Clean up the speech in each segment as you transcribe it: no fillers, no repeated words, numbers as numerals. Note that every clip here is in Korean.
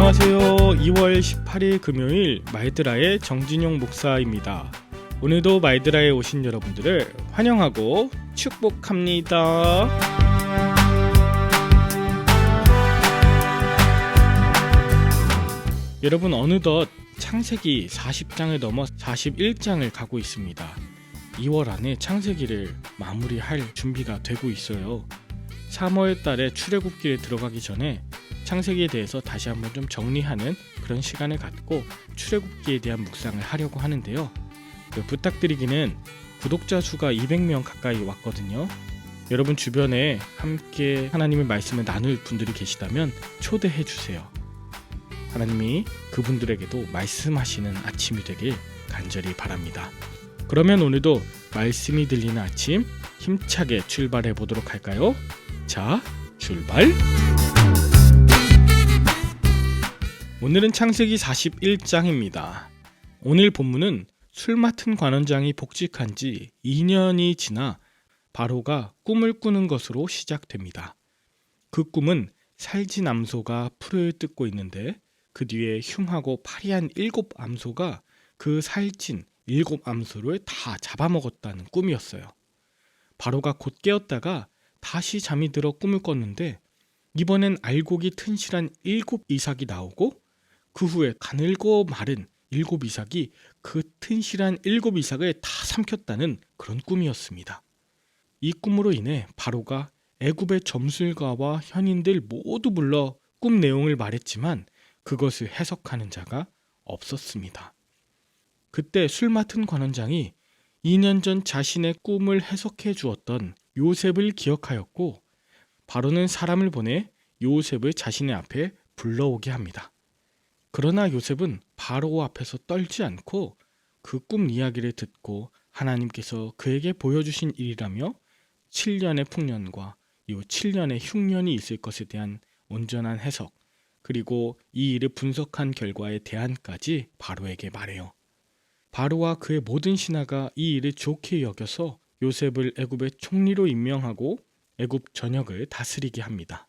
안녕하세요. 2월 18일 금요일 말드라의 정진용 목사입니다. 오늘도 말드라에 오신 여러분들을 환영하고 축복합니다. 여러분, 어느덧 창세기 40장을 넘어 41장을 가고 있습니다. 2월 안에 창세기를 마무리할 준비가 되고 있어요. 3월 달에 출애굽기에 들어가기 전에 창세기에 대해서 다시 한번 좀 정리하는 그런 시간을 갖고 출애굽기에 대한 묵상을 하려고 하는데요. 부탁드리기는 구독자 수가 200명 가까이 왔거든요. 여러분 주변에 함께 하나님의 말씀을 나눌 분들이 계시다면 초대해 주세요. 하나님이 그분들에게도 말씀하시는 아침이 되길 간절히 바랍니다. 그러면 오늘도 말씀이 들리는 아침 힘차게 출발해 보도록 할까요? 자, 출발! 오늘은 창세기 41장입니다. 오늘 본문은 술 맡은 관원장이 복직한 지 2년이 지나 바로가 꿈을 꾸는 것으로 시작됩니다. 그 꿈은 살진 암소가 풀을 뜯고 있는데 그 뒤에 흉하고 파리한 7암소가 그 살찐 7암소를 다 잡아먹었다는 꿈이었어요. 바로가 곧 깨었다가 다시 잠이 들어 꿈을 꿨는데 이번엔 알곡이 튼실한 7이삭이 나오고 그 후에 가늘고 마른 7이삭이 그 튼실한 7이삭을 다 삼켰다는 그런 꿈이었습니다. 이 꿈으로 인해 바로가 애굽의 점술가와 현인들 모두 불러 꿈 내용을 말했지만 그것을 해석하는 자가 없었습니다. 그때 술 맡은 관원장이 2년 전 자신의 꿈을 해석해 주었던 요셉을 기억하였고 바로는 사람을 보내 요셉을 자신의 앞에 불러오게 합니다. 그러나 요셉은 바로 앞에서 떨지 않고 그 꿈 이야기를 듣고 하나님께서 그에게 보여주신 일이라며 7년의 풍년과 이 7년의 흉년이 있을 것에 대한 온전한 해석, 그리고 이 일을 분석한 결과의 대안까지 바로에게 말해요. 바로와 그의 모든 신하가 이 일을 좋게 여겨서 요셉을 애굽의 총리로 임명하고 애굽 전역을 다스리게 합니다.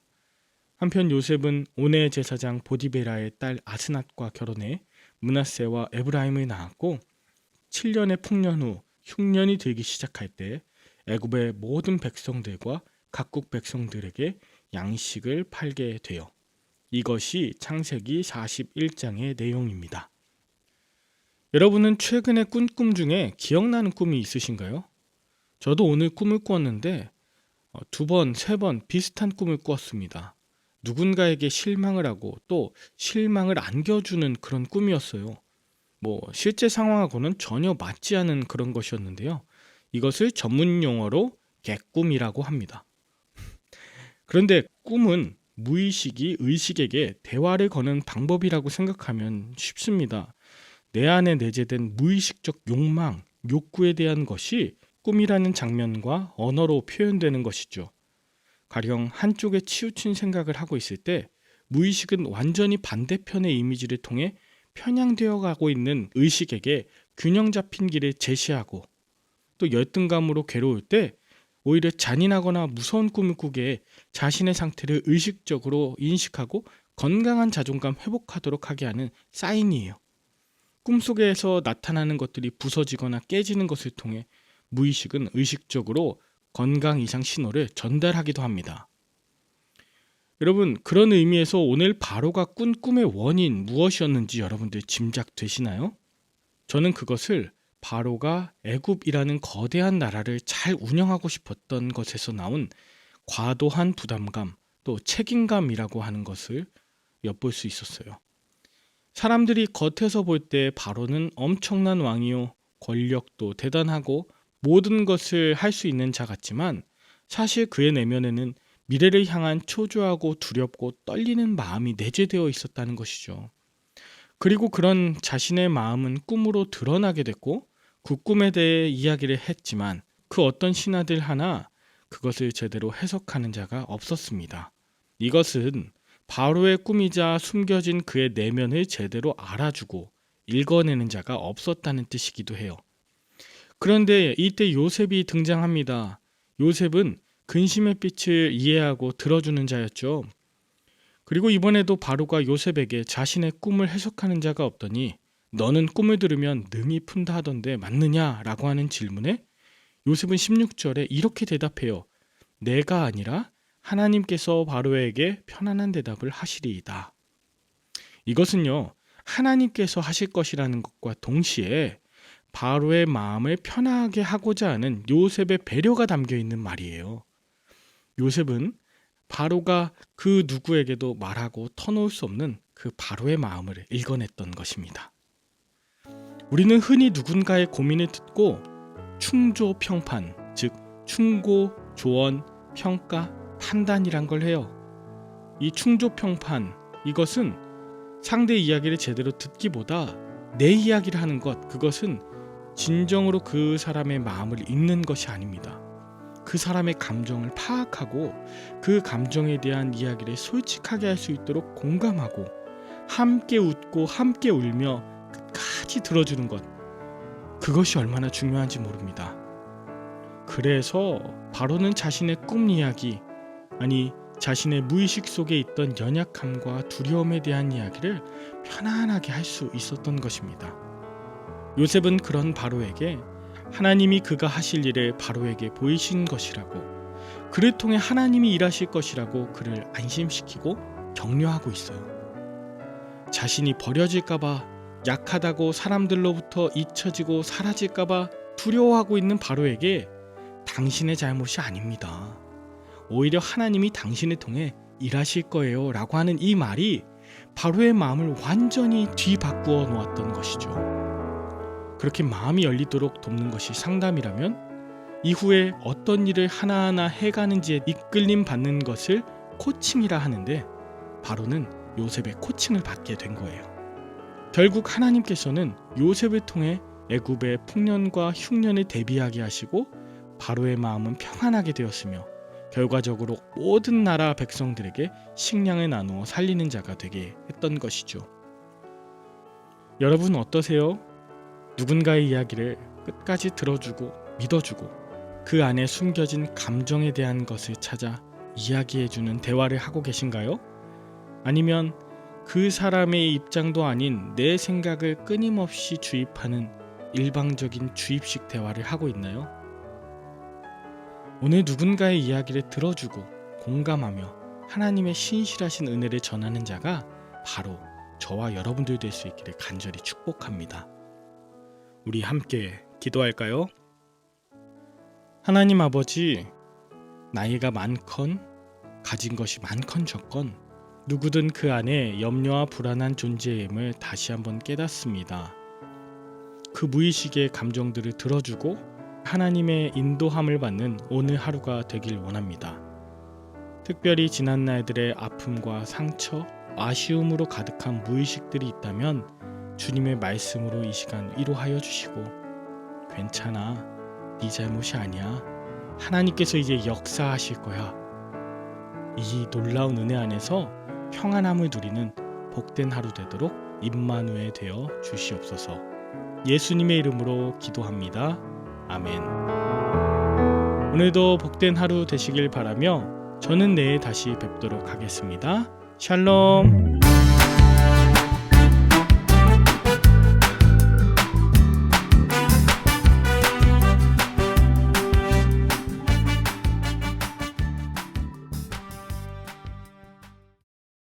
한편 요셉은 온의 제사장 보디베라의 딸 아스낫과 결혼해 므낫세와 에브라임을 낳았고 7년의 풍년 후 흉년이 들기 시작할 때 애굽의 모든 백성들과 각국 백성들에게 양식을 팔게 돼요. 이것이 창세기 41장의 내용입니다. 여러분은 최근에 꾼 꿈 중에 기억나는 꿈이 있으신가요? 저도 오늘 꿈을 꾸었는데 2번, 3번 비슷한 꿈을 꾸었습니다. 누군가에게 실망을 하고 또 실망을 안겨주는 그런 꿈이었어요. 실제 상황하고는 전혀 맞지 않은 그런 것이었는데요. 이것을 전문 용어로 개꿈이라고 합니다. 그런데 꿈은 무의식이 의식에게 대화를 거는 방법이라고 생각하면 쉽습니다. 내 안에 내재된 무의식적 욕망, 욕구에 대한 것이 꿈이라는 장면과 언어로 표현되는 것이죠. 가령 한쪽에 치우친 생각을 하고 있을 때 무의식은 완전히 반대편의 이미지를 통해 편향되어 가고 있는 의식에게 균형 잡힌 길을 제시하고, 또 열등감으로 괴로울 때 오히려 잔인하거나 무서운 꿈을 꾸게 자신의 상태를 의식적으로 인식하고 건강한 자존감 회복하도록 하게 하는 사인이에요. 꿈속에서 나타나는 것들이 부서지거나 깨지는 것을 통해 무의식은 의식적으로 건강 이상 신호를 전달하기도 합니다. 여러분, 그런 의미에서 오늘 바로가 꾼 꿈의 원인 무엇이었는지 여러분들 짐작되시나요? 저는 그것을 바로가 애굽이라는 거대한 나라를 잘 운영하고 싶었던 것에서 나온 과도한 부담감, 또 책임감이라고 하는 것을 엿볼 수 있었어요. 사람들이 겉에서 볼 때 바로는 엄청난 왕이요, 권력도 대단하고 모든 것을 할 수 있는 자 같지만 사실 그의 내면에는 미래를 향한 초조하고 두렵고 떨리는 마음이 내재되어 있었다는 것이죠. 그리고 그런 자신의 마음은 꿈으로 드러나게 됐고 그 꿈에 대해 이야기를 했지만 그 어떤 신하들 하나 그것을 제대로 해석하는 자가 없었습니다. 이것은 바로의 꿈이자 숨겨진 그의 내면을 제대로 알아주고 읽어내는 자가 없었다는 뜻이기도 해요. 그런데 이때 요셉이 등장합니다. 요셉은 근심의 빛을 이해하고 들어주는 자였죠. 그리고 이번에도 바로가 요셉에게 자신의 꿈을 해석하는 자가 없더니 너는 꿈을 들으면 능히 푼다 하던데 맞느냐라고 하는 질문에 요셉은 16절에 이렇게 대답해요. 내가 아니라 하나님께서 바로에게 편안한 대답을 하시리이다. 이것은요, 하나님께서 하실 것이라는 것과 동시에 바로의 마음을 편하게 하고자 하는 요셉의 배려가 담겨 있는 말이에요. 요셉은 바로가 그 누구에게도 말하고 터놓을 수 없는 그 바로의 마음을 읽어냈던 것입니다. 우리는 흔히 누군가의 고민을 듣고 충조평판, 즉 충고, 조언, 평가, 판단이란 걸 해요. 이 충조평판, 이것은 상대 이야기를 제대로 듣기보다 내 이야기를 하는 것, 그것은 진정으로 그 사람의 마음을 읽는 것이 아닙니다. 그 사람의 감정을 파악하고 그 감정에 대한 이야기를 솔직하게 할 수 있도록 공감하고 함께 웃고 함께 울며 끝까지 들어주는 것, 그것이 얼마나 중요한지 모릅니다. 그래서 바로는 자신의 꿈 이야기, 아니 자신의 무의식 속에 있던 연약함과 두려움에 대한 이야기를 편안하게 할 수 있었던 것입니다. 요셉은 그런 바로에게 하나님이 그가 하실 일을 바로에게 보이신 것이라고, 그를 통해 하나님이 일하실 것이라고 그를 안심시키고 격려하고 있어요. 자신이 버려질까봐, 약하다고 사람들로부터 잊혀지고 사라질까봐 두려워하고 있는 바로에게 당신의 잘못이 아닙니다. 오히려 하나님이 당신을 통해 일하실 거예요 라고 하는 이 말이 바로의 마음을 완전히 뒤바꾸어 놓았던 것이죠. 그렇게 마음이 열리도록 돕는 것이 상담이라면 이후에 어떤 일을 하나하나 해가는지에 이끌림 받는 것을 코칭이라 하는데, 바로는 요셉의 코칭을 받게 된 거예요. 결국 하나님께서는 요셉을 통해 애굽의 풍년과 흉년을 대비하게 하시고 바로의 마음은 평안하게 되었으며 결과적으로 모든 나라 백성들에게 식량을 나누어 살리는 자가 되게 했던 것이죠. 여러분 어떠세요? 누군가의 이야기를 끝까지 들어주고 믿어주고 그 안에 숨겨진 감정에 대한 것을 찾아 이야기해주는 대화를 하고 계신가요? 아니면 그 사람의 입장도 아닌 내 생각을 끊임없이 주입하는 일방적인 주입식 대화를 하고 있나요? 오늘 누군가의 이야기를 들어주고 공감하며 하나님의 신실하신 은혜를 전하는 자가 바로 저와 여러분들 될 수 있기를 간절히 축복합니다. 우리 함께 기도할까요? 하나님 아버지, 나이가 많건 가진 것이 많건 적건 누구든 그 안에 염려와 불안한 존재임을 다시 한번 깨닫습니다. 그 무의식의 감정들을 들어주고 하나님의 인도함을 받는 오늘 하루가 되길 원합니다. 특별히 지난 날들의 아픔과 상처, 아쉬움으로 가득한 무의식들이 있다면 주님의 말씀으로 이 시간 위로하여 주시고, 괜찮아, 네 잘못이 아니야, 하나님께서 이제 역사하실 거야, 이 놀라운 은혜 안에서 평안함을 누리는 복된 하루 되도록 임마누엘 되어 주시옵소서. 예수님의 이름으로 기도합니다. 아멘. 오늘도 복된 하루 되시길 바라며 저는 내일 다시 뵙도록 하겠습니다. 샬롬.